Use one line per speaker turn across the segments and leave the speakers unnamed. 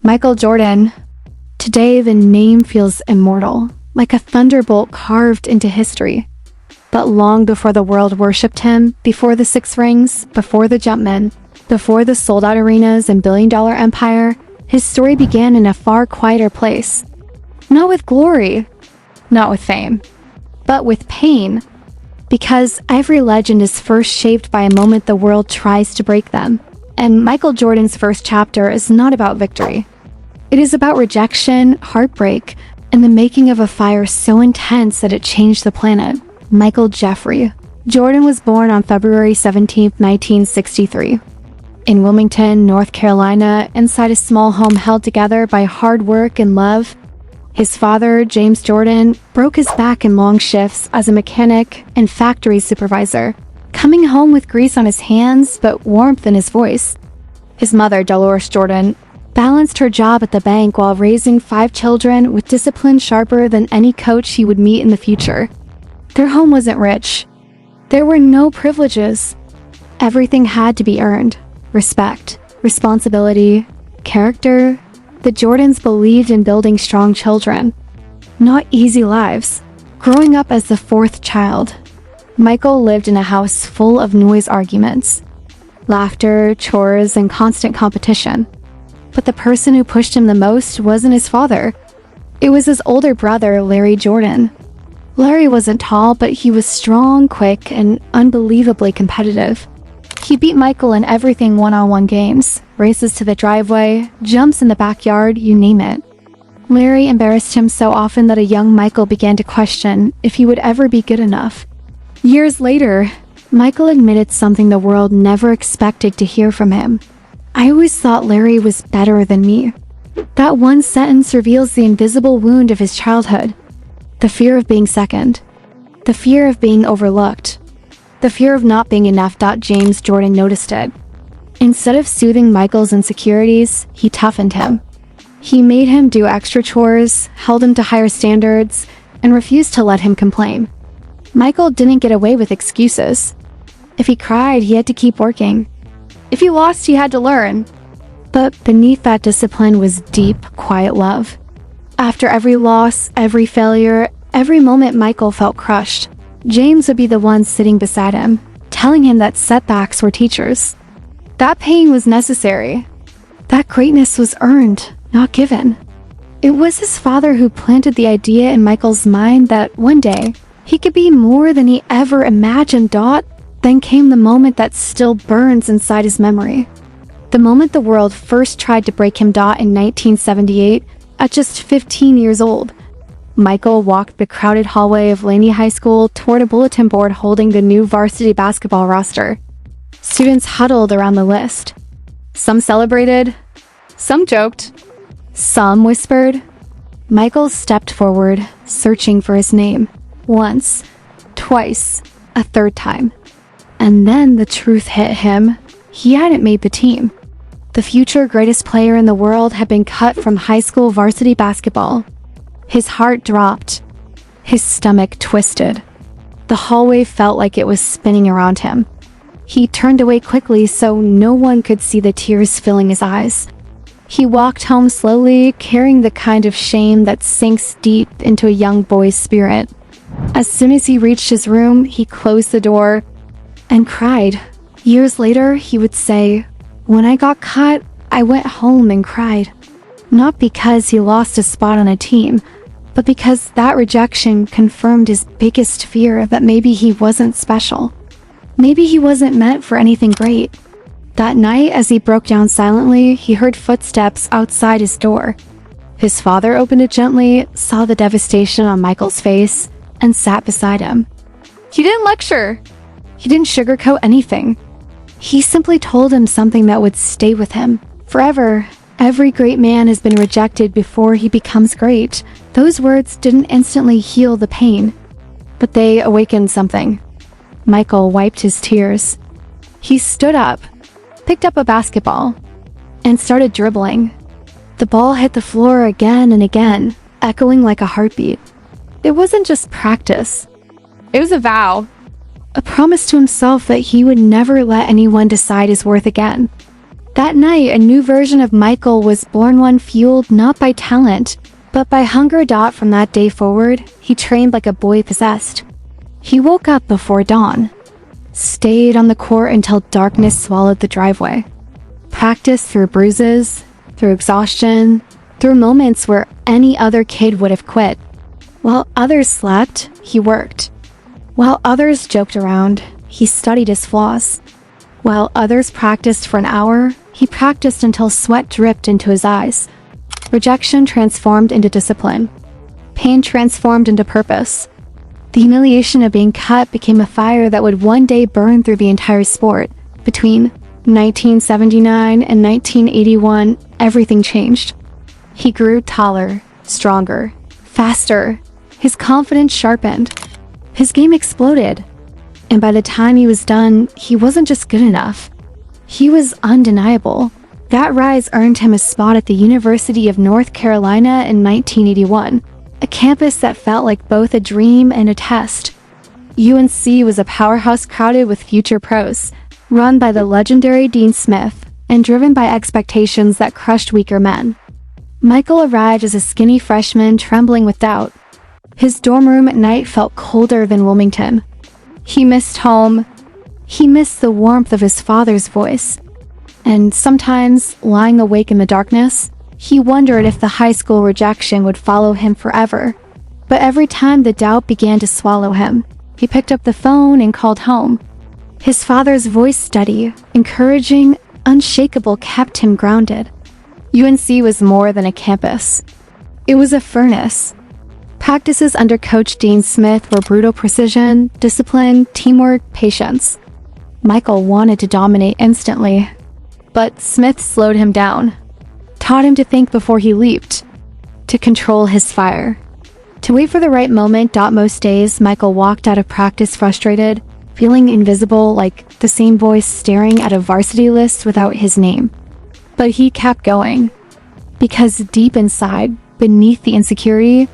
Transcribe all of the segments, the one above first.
Michael Jordan. Today, the name feels immortal, like a thunderbolt carved into history. But long before the world worshipped him, before the six rings, before the Jumpman, before the sold-out arenas and billion-dollar empire, his story began in a far quieter place. Not with glory, not with fame, but with pain. Because every legend is first shaped by a moment the world tries to break them. And Michael Jordan's first chapter is not about victory. It is about rejection, heartbreak, and the making of a fire so intense that it changed the planet. Michael Jeffrey Jordan was born on February 17, 1963. In Wilmington, North Carolina, inside a small home held together by hard work and love. His father, James Jordan, broke his back in long shifts as a mechanic and factory supervisor, coming home with grease on his hands but warmth in his voice. His mother, Dolores Jordan, balanced her job at the bank while raising 5 children with discipline sharper than any coach he would meet in the future. Their home wasn't rich. There were no privileges. Everything had to be earned. Respect, responsibility, character. The Jordans believed in building strong children, not easy lives. Growing up as the 4th child, Michael lived in a house full of noise arguments, laughter, chores, and constant competition. But the person who pushed him the most wasn't his father. It was his older brother, Larry Jordan. Larry wasn't tall, but he was strong, quick, and unbelievably competitive. He beat Michael in everything one-on-one games, races to the driveway, jumps in the backyard, you name it. Larry embarrassed him so often that a young Michael began to question if he would ever be good enough. Years later, Michael admitted something the world never expected to hear from him. I always thought Larry was better than me. That one sentence reveals the invisible wound of his childhood. The fear of being second. The fear of being overlooked. The fear of not being enough. James Jordan noticed it. Instead of soothing Michael's insecurities, he toughened him. He made him do extra chores, held him to higher standards, and refused to let him complain. Michael didn't get away with excuses. If he cried, he had to keep working. If he lost, he had to learn. But beneath that discipline was deep, quiet love. After every loss, every failure, every moment Michael felt crushed, James would be the one sitting beside him, telling him that setbacks were teachers. That pain was necessary. That greatness was earned, not given. It was his father who planted the idea in Michael's mind that one day, he could be more than he ever imagined. Then came the moment that still burns inside his memory. The moment the world first tried to break him. In 1978, at just 15 years old, Michael walked the crowded hallway of Laney High School toward a bulletin board holding the new varsity basketball roster. Students huddled around the list. Some celebrated, some joked, some whispered. Michael stepped forward, searching for his name. Once, twice, a third time. And then the truth hit him. He hadn't made the team. The future greatest player in the world had been cut from high school varsity basketball. His heart dropped. His stomach twisted. The hallway felt like it was spinning around him. He turned away quickly so no one could see the tears filling his eyes. He walked home slowly, carrying the kind of shame that sinks deep into a young boy's spirit. As soon as he reached his room, he closed the door and cried. Years later, he would say, "When I got cut, I went home and cried." Not because he lost a spot on a team, but because that rejection confirmed his biggest fear that maybe he wasn't special. Maybe he wasn't meant for anything great. That night, as he broke down silently, he heard footsteps outside his door. His father opened it gently, saw the devastation on Michael's face, and sat beside him. He didn't lecture. He didn't sugarcoat anything. He simply told him something that would stay with him forever. Every great man has been rejected before he becomes great. Those words didn't instantly heal the pain, but they awakened something. Michael wiped his tears. He stood up, picked up a basketball, and started dribbling. The ball hit the floor again and again, echoing like a heartbeat. It wasn't just practice. It was a vow. A promise to himself that he would never let anyone decide his worth again. That night, a new version of Michael was born, one fueled not by talent, but by hunger. From that day forward, he trained like a boy possessed. He woke up before dawn, stayed on the court until darkness swallowed the driveway, practiced through bruises, through exhaustion, through moments where any other kid would have quit. While others slept, he worked. While others joked around, he studied his flaws. While others practiced for an hour, he practiced until sweat dripped into his eyes. Rejection transformed into discipline. Pain transformed into purpose. The humiliation of being cut became a fire that would one day burn through the entire sport. Between 1979 and 1981, everything changed. He grew taller, stronger, faster. His confidence sharpened. His game exploded. And by the time he was done, he wasn't just good enough. He was undeniable. That rise earned him a spot at the University of North Carolina in 1981, a campus that felt like both a dream and a test. UNC was a powerhouse crowded with future pros, run by the legendary Dean Smith, and driven by expectations that crushed weaker men. Michael arrived as a skinny freshman trembling with doubt. His dorm room at night felt colder than Wilmington. He missed home. He missed the warmth of his father's voice. And sometimes, lying awake in the darkness, he wondered if the high school rejection would follow him forever. But every time the doubt began to swallow him, he picked up the phone and called home. His father's voice, steady, encouraging, unshakable, kept him grounded. UNC was more than a campus. It was a furnace. Practices under Coach Dean Smith were brutal precision, discipline, teamwork, patience. Michael wanted to dominate instantly, but Smith slowed him down, taught him to think before he leaped, to control his fire, to wait for the right moment. Most days, Michael walked out of practice frustrated, feeling invisible, like the same voice staring at a varsity list without his name. But he kept going, because deep inside, beneath the insecurity,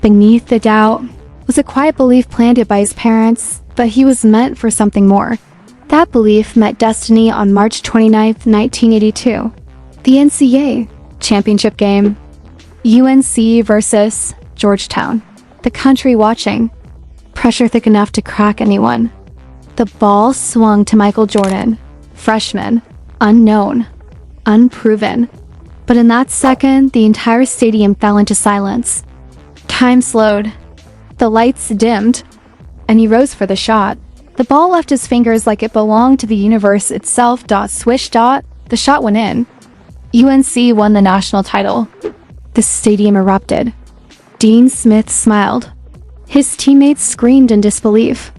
beneath the doubt, was a quiet belief planted by his parents that he was meant for something more. That belief met destiny on March 29, 1982. The NCAA championship game. UNC versus Georgetown. The country watching. Pressure thick enough to crack anyone. The ball swung to Michael Jordan. Freshman. Unknown. Unproven. But in that second, the entire stadium fell into silence. Time slowed. The lights dimmed, and he rose for the shot. The ball left his fingers like it belonged to the universe itself. Swish. The shot went in. UNC won the national title. The stadium erupted. Dean Smith smiled. His teammates screamed in disbelief.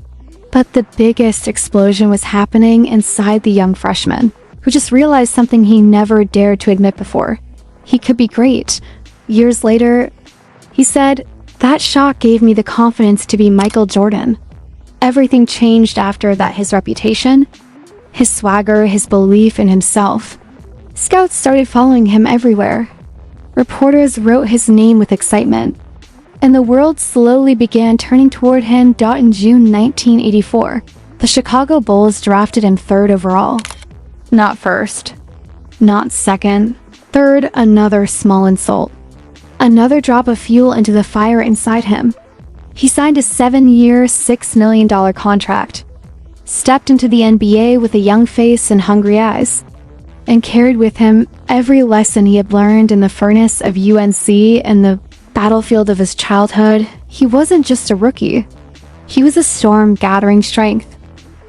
But the biggest explosion was happening inside the young freshman, who just realized something he never dared to admit before. He could be great. Years later, he said, "That shot gave me the confidence to be Michael Jordan." Everything changed after that. His reputation, his swagger, his belief in himself. Scouts started following him everywhere. Reporters wrote his name with excitement. And the world slowly began turning toward him. In June 1984, the Chicago Bulls drafted him 3rd overall. Not first. Not second. 3rd, another small insult. Another drop of fuel into the fire inside him. He signed a 7-year, $6 million contract, stepped into the NBA with a young face and hungry eyes, and carried with him every lesson he had learned in the furnace of UNC and the battlefield of his childhood. He wasn't just a rookie. He was a storm gathering strength,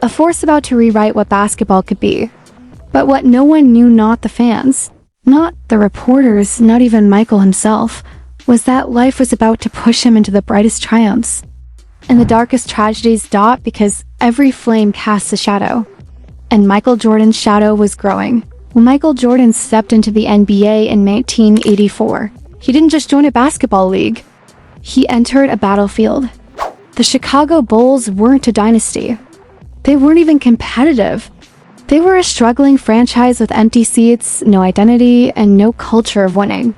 a force about to rewrite what basketball could be. But what no one knew, not the fans, not the reporters, not even Michael himself, was that life was about to push him into the brightest triumphs and the darkest tragedies. Because every flame casts a shadow, and Michael Jordan's shadow was growing. When Michael Jordan stepped into the NBA in 1984, he didn't just join a basketball league. He entered a battlefield. The Chicago Bulls weren't a dynasty. They weren't even competitive. They were a struggling franchise with empty seats, no identity, and no culture of winning.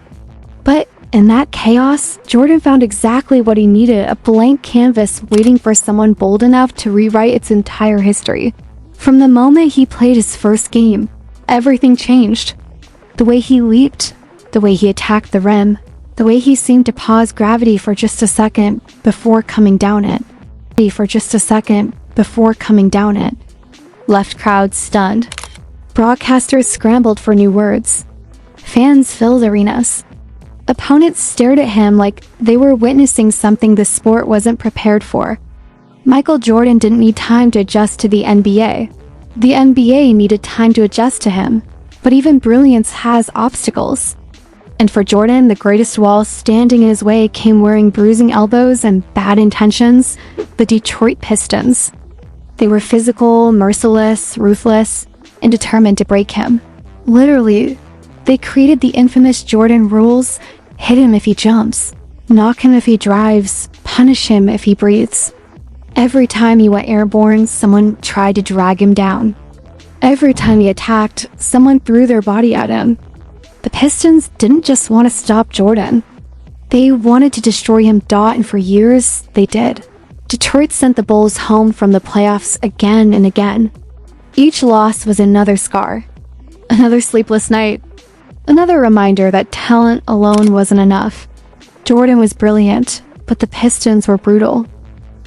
But in that chaos, Jordan found exactly what he needed: a blank canvas waiting for someone bold enough to rewrite its entire history. From the moment he played his first game, everything changed. The way he leaped, the way he attacked the rim, the way he seemed to pause gravity for just a second before coming down it. Left crowds stunned. Broadcasters scrambled for new words. Fans filled arenas. Opponents stared at him like they were witnessing something the sport wasn't prepared for. Michael Jordan didn't need time to adjust to the NBA. The NBA needed time to adjust to him. But even brilliance has obstacles. And for Jordan, the greatest wall standing in his way came wearing bruising elbows and bad intentions, the Detroit Pistons. They were physical, merciless, ruthless, and determined to break him. Literally, they created the infamous Jordan rules: hit him if he jumps, knock him if he drives, punish him if he breathes. Every time he went airborne, someone tried to drag him down. Every time he attacked, someone threw their body at him. The Pistons didn't just want to stop Jordan. They wanted to destroy him, and for years, they did. Detroit sent the Bulls home from the playoffs again and again. Each loss was another scar, another sleepless night, another reminder that talent alone wasn't enough. Jordan was brilliant, but the Pistons were brutal.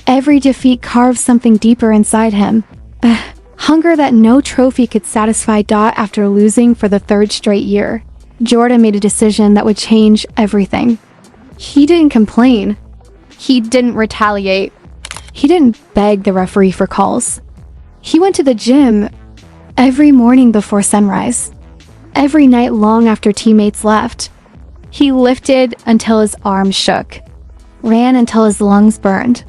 Every defeat carved something deeper inside him. Hunger that no trophy could satisfy. After losing for the third straight year, Jordan made a decision that would change everything. He didn't complain. He didn't retaliate. He didn't beg the referee for calls. He went to the gym every morning before sunrise. Every night long after teammates left. He lifted until his arms shook. Ran until his lungs burned.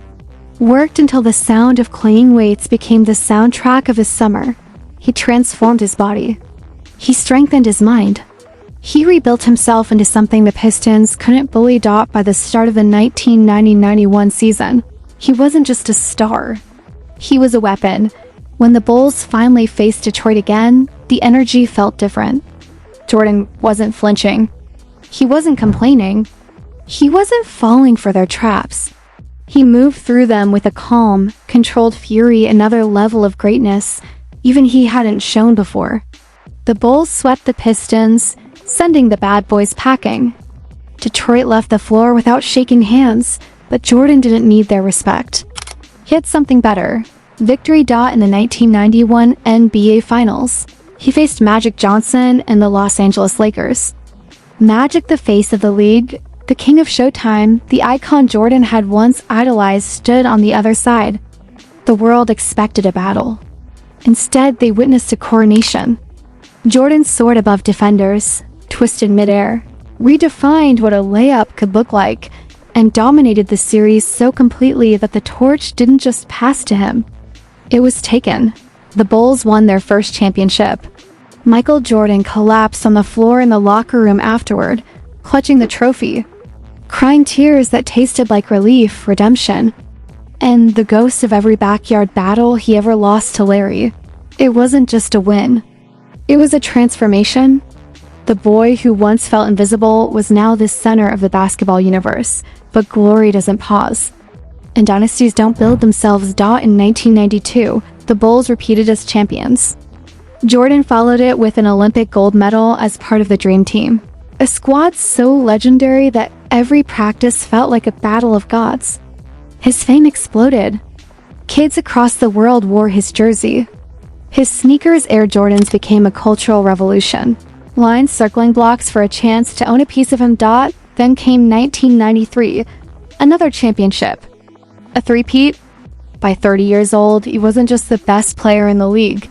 Worked until the sound of clanging weights became the soundtrack of his summer. He transformed his body. He strengthened his mind. He rebuilt himself into something the Pistons couldn't bully. By the start of the 1990-91 season, he wasn't just a star. He was a weapon. When the Bulls finally faced Detroit again, the energy felt different. Jordan wasn't flinching. He wasn't complaining. He wasn't falling for their traps. He moved through them with a calm, controlled fury, another level of greatness even he hadn't shown before. The Bulls swept the Pistons, sending the bad boys packing. Detroit left the floor without shaking hands, but Jordan didn't need their respect. He had something better. Victory. In the 1991 NBA Finals, he faced Magic Johnson and the Los Angeles Lakers. Magic, the face of the league, the king of Showtime, the icon Jordan had once idolized, stood on the other side. The world expected a battle. Instead, they witnessed a coronation. Jordan soared above defenders, twisted midair, redefined what a layup could look like, and dominated the series so completely that the torch didn't just pass to him. It was taken. The Bulls won their first championship. Michael Jordan collapsed on the floor in the locker room afterward, clutching the trophy, crying tears that tasted like relief, redemption, and the ghost of every backyard battle he ever lost to Larry. It wasn't just a win. It was a transformation. The boy who once felt invisible was now the center of the basketball universe. But glory doesn't pause. And dynasties don't build themselves. In 1992, the Bulls repeated as champions. Jordan followed it with an Olympic gold medal as part of the Dream Team. A squad so legendary that every practice felt like a battle of gods. His fame exploded. Kids across the world wore his jersey. His sneakers, Air Jordans, became a cultural revolution. Lines circling blocks for a chance to own a piece of him. Then came 1993, another championship. A three-peat. By 30 years old, he wasn't just the best player in the league.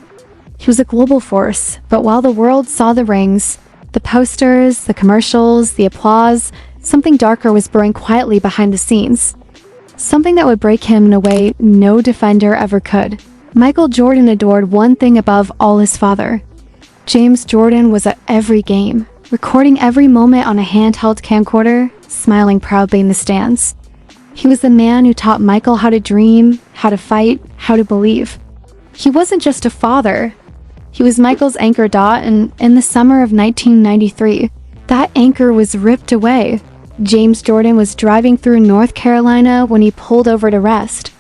He was a global force, but while the world saw the rings, the posters, the commercials, the applause, something darker was brewing quietly behind the scenes. Something that would break him in a way no defender ever could. Michael Jordan adored one thing above all: his father. James Jordan was at every game, recording every moment on a handheld camcorder, smiling proudly in the stands. He was the man who taught Michael how to dream, how to fight, how to believe. He wasn't just a father. He was Michael's anchor. And in the summer of 1993, that anchor was ripped away. James Jordan was driving through North Carolina when he pulled over to rest.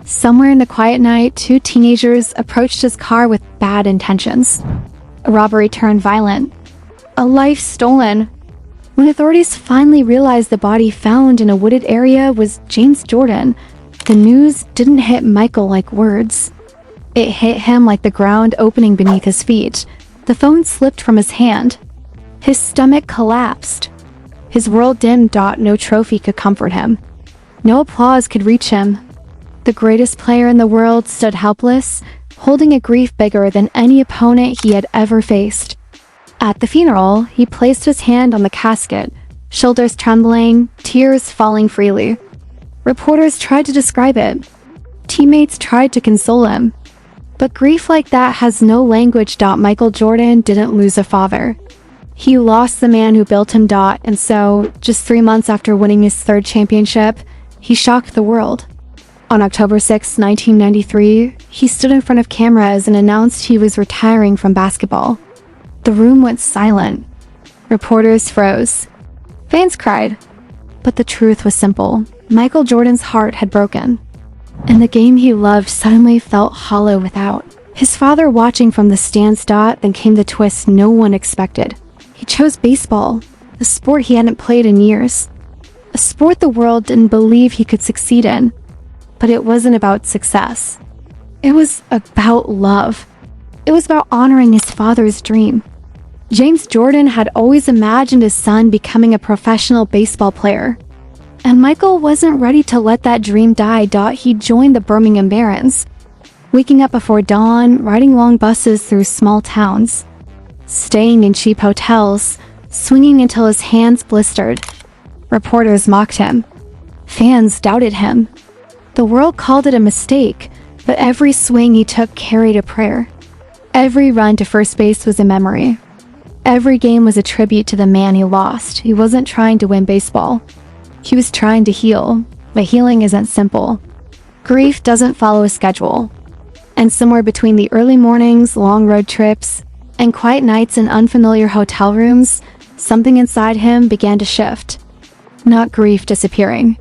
Somewhere in the quiet night, two teenagers approached his car with bad intentions. A robbery turned violent. A life stolen. When authorities finally realized the body found in a wooded area was James Jordan, the news didn't hit Michael like words. It hit him like the ground opening beneath his feet. The phone slipped from his hand. His stomach collapsed. His world dimmed. No trophy could comfort him. No applause could reach him. The greatest player in the world stood helpless, holding a grief bigger than any opponent he had ever faced. At the funeral, he placed his hand on the casket, shoulders trembling, tears falling freely. Reporters tried to describe it. Teammates tried to console him. But grief like that has no language. Michael Jordan didn't lose a father. He lost the man who built him. And so, just 3 months after winning his third championship, he shocked the world. On October 6, 1993, he stood in front of cameras and announced he was retiring from basketball. The room went silent. Reporters froze. Fans cried. But the truth was simple. Michael Jordan's heart had broken. And the game he loved suddenly felt hollow without. His father watching from the stands. Then came the twist no one expected. He chose baseball, a sport he hadn't played in years. A sport the world didn't believe he could succeed in. But it wasn't about success. It was about love. It was about honoring his father's dream. James Jordan had always imagined his son becoming a professional baseball player. And Michael wasn't ready to let that dream die. He joined the Birmingham Barons, waking up before dawn, riding long buses through small towns, staying in cheap hotels, swinging until his hands blistered. Reporters mocked him. Fans doubted him. The world called it a mistake, but every swing he took carried a prayer. Every run to first base was a memory. Every game was a tribute to the man he lost. He wasn't trying to win baseball. He was trying to heal, but healing isn't simple. Grief doesn't follow a schedule. And somewhere between the early mornings, long road trips, and quiet nights in unfamiliar hotel rooms, something inside him began to shift. Not grief disappearing,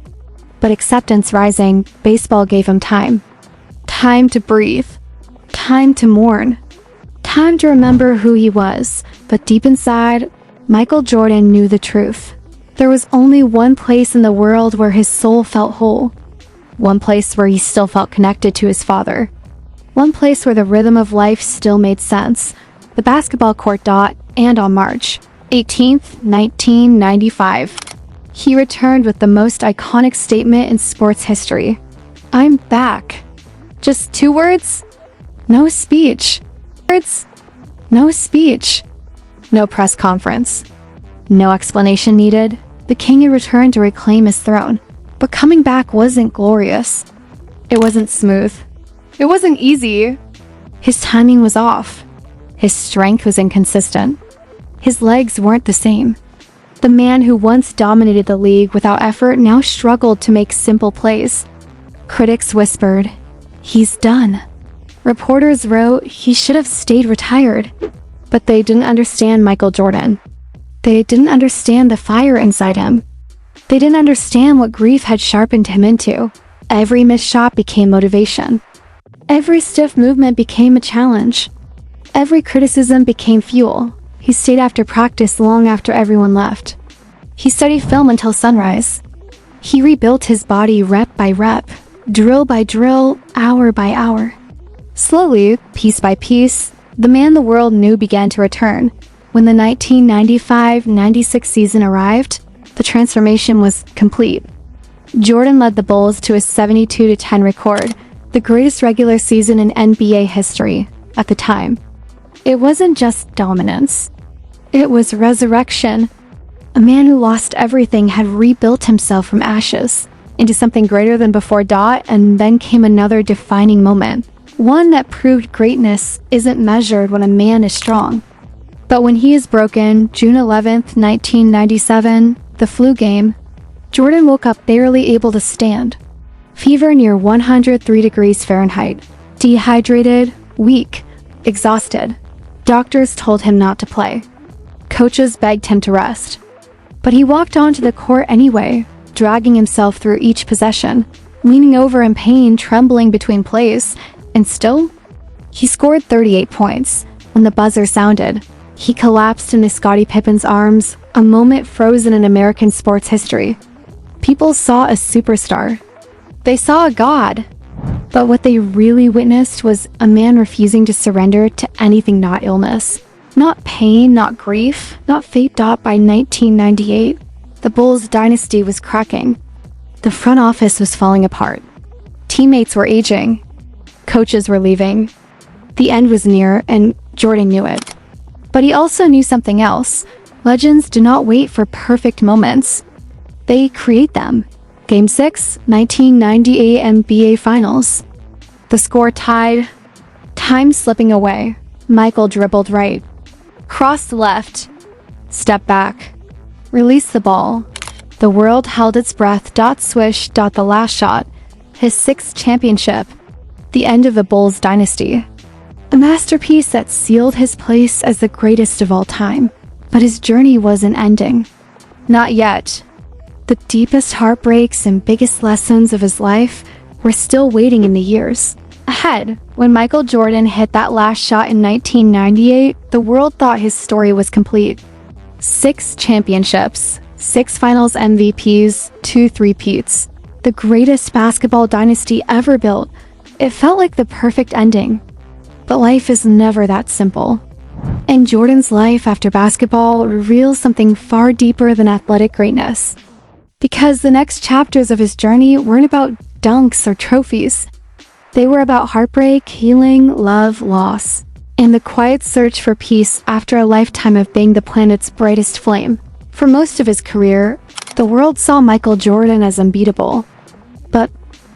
but acceptance rising. Baseball gave him time. Time to breathe. Time to mourn. Time to remember who he was. But deep inside, Michael Jordan knew the truth. There was only one place in the world where his soul felt whole. One place where he still felt connected to his father. One place where the rhythm of life still made sense. The basketball court. And on March 18th, 1995, he returned with the most iconic statement in sports history. "I'm back." Just 2 words? No speech. Words? No speech. No press conference. No explanation needed. The king had returned to reclaim his throne. But coming back wasn't glorious. It wasn't smooth. It wasn't easy. His timing was off. His strength was inconsistent. His legs weren't the same. The man who once dominated the league without effort now struggled to make simple plays. Critics whispered, "He's done." Reporters wrote he should have stayed retired. But they didn't understand Michael Jordan. They didn't understand the fire inside him. They didn't understand what grief had sharpened him into. Every missed shot became motivation. Every stiff movement became a challenge. Every criticism became fuel. He stayed after practice long after everyone left. He studied film until sunrise. He rebuilt his body rep by rep, drill by drill, hour by hour. Slowly, piece by piece, the man the world knew began to return. When the 1995-96 season arrived, the transformation was complete. Jordan led the Bulls to a 72-10 record, the greatest regular season in NBA history at the time. It wasn't just dominance. It was resurrection. A man who lost everything had rebuilt himself from ashes into something greater than before. And then came another defining moment. One that proved greatness isn't measured when a man is strong, but when he is broken. June 11th, 1997, the flu game. Jordan woke up barely able to stand. Fever near 103 degrees Fahrenheit. Dehydrated, weak, exhausted. Doctors told him not to play. Coaches begged him to rest. But he walked onto the court anyway, dragging himself through each possession, leaning over in pain, trembling between plays. And still, he scored 38 points, When the buzzer sounded, he collapsed into Scottie Pippen's arms, a moment frozen in American sports history. People saw a superstar. They saw a god. But what they really witnessed was a man refusing to surrender to anything not illness. Not pain, not grief, not fate. By 1998, the Bulls dynasty was cracking. The front office was falling apart. Teammates were aging. Coaches were leaving. The end was near, and Jordan knew it. But he also knew something else. Legends do not wait for perfect moments. They create them. Game 6, 1998 NBA Finals. The score tied. Time slipping away. Michael dribbled right. Crossed left. Step back. Released the ball. The world held its breath. Swish. The last shot. His 6th championship. The end of the Bulls dynasty. A masterpiece that sealed his place as the greatest of all time. But his journey wasn't ending. Not yet. The deepest heartbreaks and biggest lessons of his life were still waiting in the years ahead. When Michael Jordan hit that last shot in 1998, the world thought his story was complete. 6 championships, 6 finals MVPs, 2 three-peats. The greatest basketball dynasty ever built. It felt like the perfect ending. But life is never that simple. And Jordan's life after basketball reveals something far deeper than athletic greatness. Because the next chapters of his journey weren't about dunks or trophies. They were about heartbreak, healing, love, loss, and the quiet search for peace after a lifetime of being the planet's brightest flame. For most of his career, the world saw Michael Jordan as unbeatable. But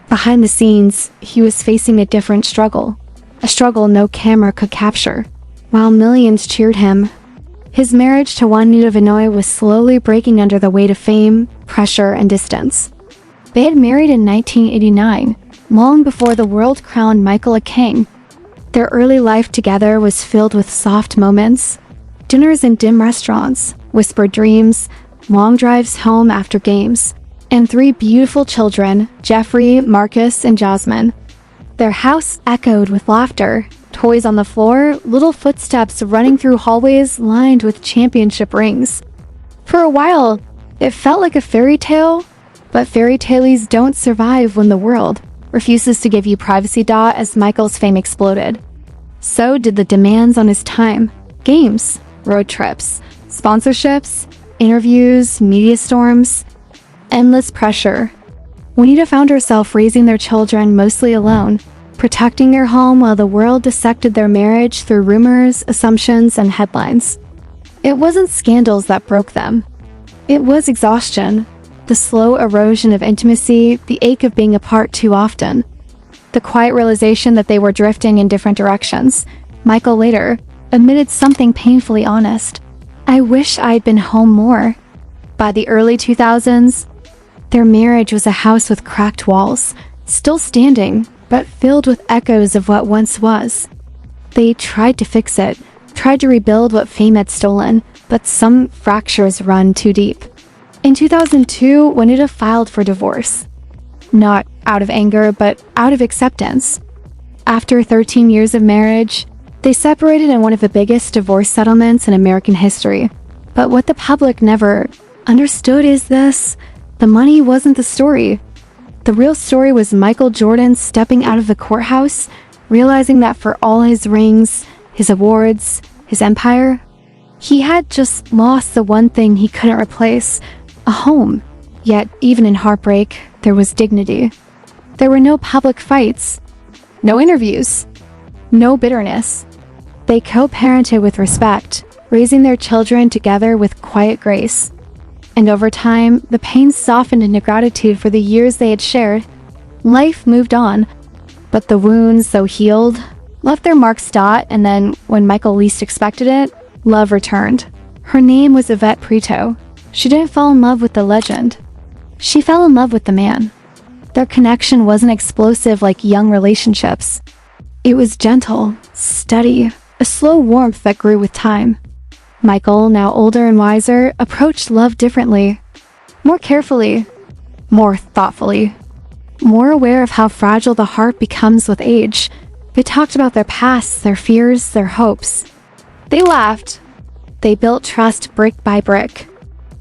behind the scenes, he was facing a different struggle. A struggle no camera could capture. While millions cheered him, his marriage to Juanita Vinoy was slowly breaking under the weight of fame, pressure, and distance. They had married in 1989, long before the world crowned Michael a king. Their early life together was filled with soft moments, dinners in dim restaurants, whispered dreams, long drives home after games, and 3 beautiful children, Jeffrey, Marcus, and Jasmine. Their house echoed with laughter, toys on the floor, little footsteps running through hallways lined with championship rings. For a while, it felt like a fairy tale, but fairy tales don't survive when the world refuses to give you privacy. As Michael's fame exploded, so did the demands on his time. Games, road trips, sponsorships, interviews, media storms, endless pressure. Juanita found herself raising their children mostly alone, protecting their home while the world dissected their marriage through rumors, assumptions, and headlines. It wasn't scandals that broke them. It was exhaustion, the slow erosion of intimacy, the ache of being apart too often, the quiet realization that they were drifting in different directions. Michael later admitted something painfully honest. "I wish I'd been home more." By the early 2000s, their marriage was a house with cracked walls, still standing, but filled with echoes of what once was. They tried to fix it, tried to rebuild what fame had stolen, but some fractures run too deep. In 2002, Juanita filed for divorce. Not out of anger, but out of acceptance. After 13 years of marriage, they separated in one of the biggest divorce settlements in American history. But what the public never understood is this: the money wasn't the story. The real story was Michael Jordan stepping out of the courthouse, realizing that for all his rings, his awards, his empire, he had just lost the one thing he couldn't replace: a home. Yet, even in heartbreak, there was dignity. There were no public fights, no interviews, no bitterness. They co-parented with respect, raising their children together with quiet grace. And over time, the pain softened into gratitude for the years they had shared. Life moved on, but the wounds, though healed, left their marks. And then, when Michael least expected it, love returned. Her name was Yvette Prieto. She didn't fall in love with the legend. She fell in love with the man. Their connection wasn't explosive like young relationships. It was gentle, steady, a slow warmth that grew with time. Michael, now older and wiser, approached love differently. More carefully, more thoughtfully, more aware of how fragile the heart becomes with age. They talked about their pasts, their fears, their hopes. They laughed. They built trust brick by brick.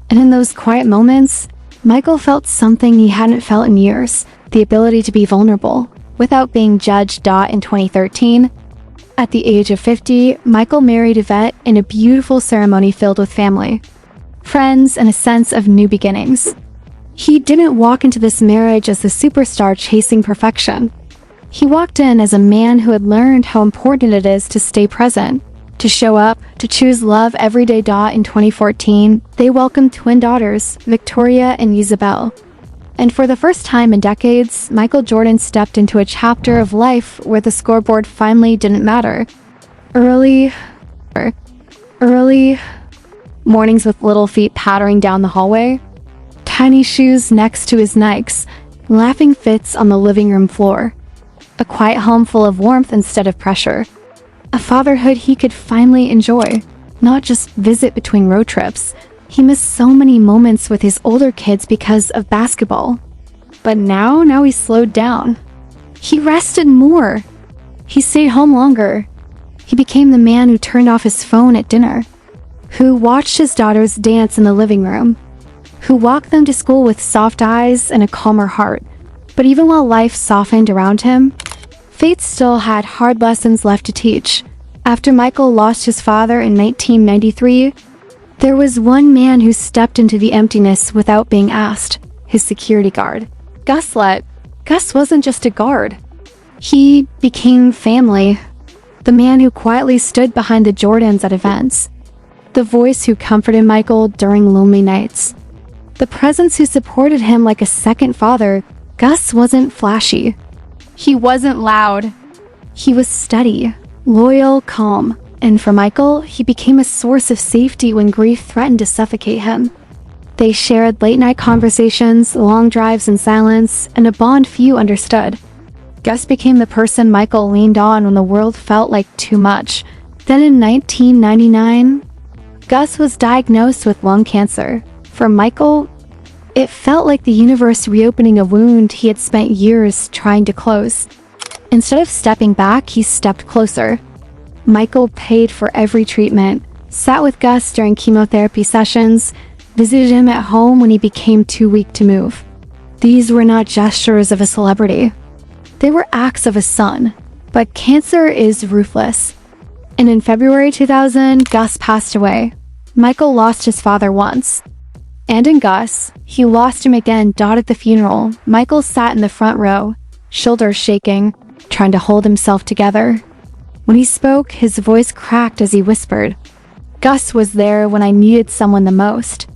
And in those quiet moments, Michael felt something he hadn't felt in years, the ability to be vulnerable, without being judged. In 2013, at the age of 50, Michael married Yvette in a beautiful ceremony filled with family, friends, and a sense of new beginnings. He didn't walk into this marriage as the superstar chasing perfection. He walked in as a man who had learned how important it is to stay present, to show up, to choose love every day. In 2014, they welcomed twin daughters, Victoria and Isabel. And for the first time in decades, Michael Jordan stepped into a chapter of life where the scoreboard finally didn't matter. Early mornings with little feet pattering down the hallway, tiny shoes next to his Nikes, laughing fits on the living room floor. A quiet home full of warmth instead of pressure. A fatherhood he could finally enjoy, not just visit between road trips. He missed so many moments with his older kids because of basketball. But now he slowed down. He rested more. He stayed home longer. He became the man who turned off his phone at dinner, who watched his daughters dance in the living room, who walked them to school with soft eyes and a calmer heart. But even while life softened around him, fate still had hard lessons left to teach. After Michael lost his father in 1993, there was one man who stepped into the emptiness without being asked: his security guard. Gus wasn't just a guard. He became family. The man who quietly stood behind the Jordans at events. The voice who comforted Michael during lonely nights. The presence who supported him like a second father. Gus wasn't flashy. He wasn't loud. He was steady, loyal, calm. And for Michael, he became a source of safety when grief threatened to suffocate him. They shared late-night conversations, long drives in silence, and a bond few understood. Gus became the person Michael leaned on when the world felt like too much. Then in 1999, Gus was diagnosed with lung cancer. For Michael, it felt like the universe reopening a wound he had spent years trying to close. Instead of stepping back, he stepped closer. Michael paid for every treatment, sat with Gus during chemotherapy sessions, visited him at home when he became too weak to move. These were not gestures of a celebrity. They were acts of a son. But cancer is ruthless. And in February 2000, Gus passed away. Michael lost his father once. And in Gus, he lost him again. At the funeral, Michael sat in the front row, shoulders shaking, trying to hold himself together. When he spoke, his voice cracked as he whispered, "Gus was there when I needed someone the most."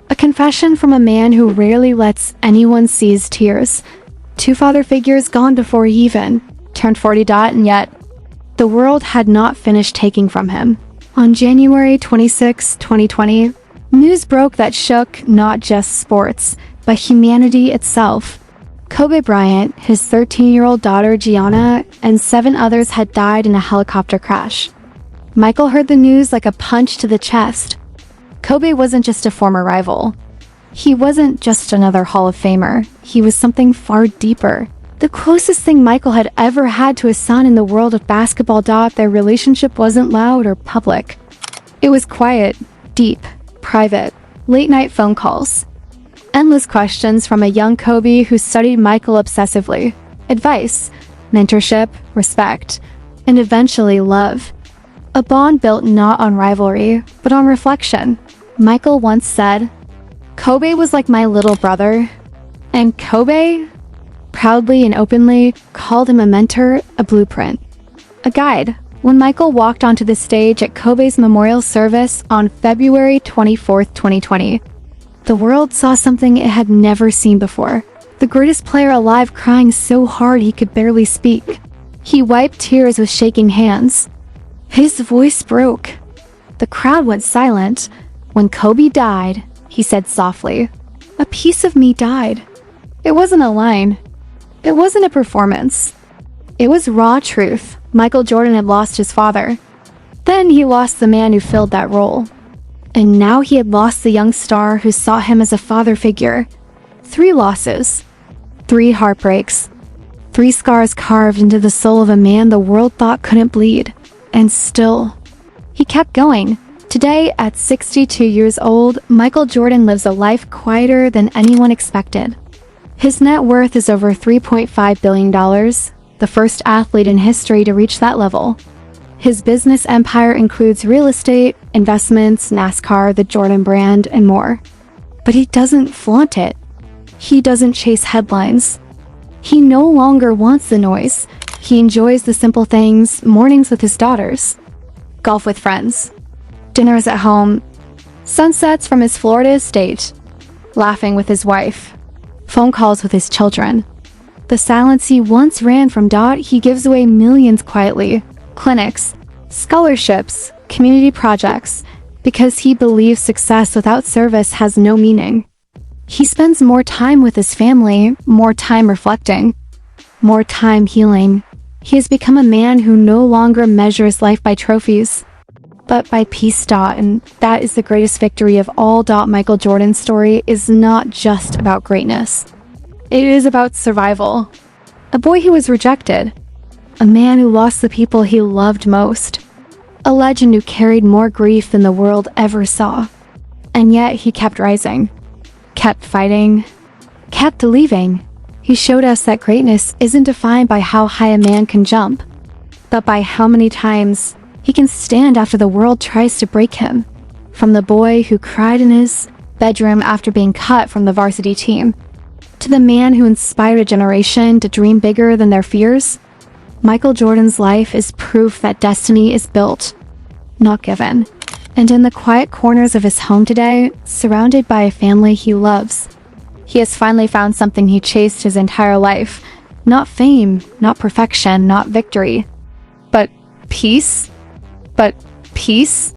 A confession from a man who rarely lets anyone see his tears. Two father figures gone before he even turned 40. And yet, the world had not finished taking from him. On January 26, 2020, news broke that shook not just sports, but humanity itself. Kobe Bryant, his 13-year-old daughter Gianna, and 7 others had died in a helicopter crash. Michael heard the news like a punch to the chest. Kobe wasn't just a former rival. He wasn't just another Hall of Famer. He was something far deeper. The closest thing Michael had ever had to his son in the world of basketball. Their relationship wasn't loud or public. It was quiet, deep, private, late-night phone calls. Endless questions from a young Kobe who studied Michael obsessively. Advice, mentorship, respect, and eventually love. A bond built not on rivalry, but on reflection. Michael once said, "Kobe was like my little brother." And Kobe, proudly and openly, called him a mentor, a blueprint, a guide. When Michael walked onto the stage at Kobe's memorial service on February 24th, 2020, the world saw something it had never seen before. The greatest player alive crying so hard he could barely speak. He wiped tears with shaking hands. His voice broke. The crowd went silent. "When Kobe died," he said softly, "a piece of me died." It wasn't a line. It wasn't a performance. It was raw truth. Michael Jordan had lost his father. Then he lost the man who filled that role. And now he had lost the young star who saw him as a father figure. 3 losses. 3 heartbreaks. 3 scars carved into the soul of a man the world thought couldn't bleed. And still, He kept going. Today, at 62 years old, Michael Jordan lives a life quieter than anyone expected. His net worth is over $3.5 billion, the first athlete in history to reach that level. His business empire includes real estate, investments, NASCAR, the Jordan brand, and more. But he doesn't flaunt it. He doesn't chase headlines. He no longer wants the noise. He enjoys the simple things, mornings with his daughters, golf with friends, dinners at home, sunsets from his Florida estate, laughing with his wife, phone calls with his children. The silence he once ran from he gives away millions quietly, clinics, scholarships, community projects, because he believes success without service has no meaning. He spends more time with his family, more time reflecting, more time healing. He has become a man who no longer measures life by trophies, but by peace. And that is the greatest victory of all. Michael Jordan's story is not just about greatness. It is about survival. A boy who was rejected. A man who lost the people he loved most. A legend who carried more grief than the world ever saw. And yet he kept rising, kept fighting, kept believing. He showed us that greatness isn't defined by how high a man can jump, but by how many times he can stand after the world tries to break him. From the boy who cried in his bedroom after being cut from the varsity team, to the man who inspired a generation to dream bigger than their fears, Michael Jordan's life is proof that destiny is built, not given. And in the quiet corners of his home today, surrounded by a family he loves, he has finally found something he chased his entire life. Not fame, not perfection, not victory, but peace. But peace?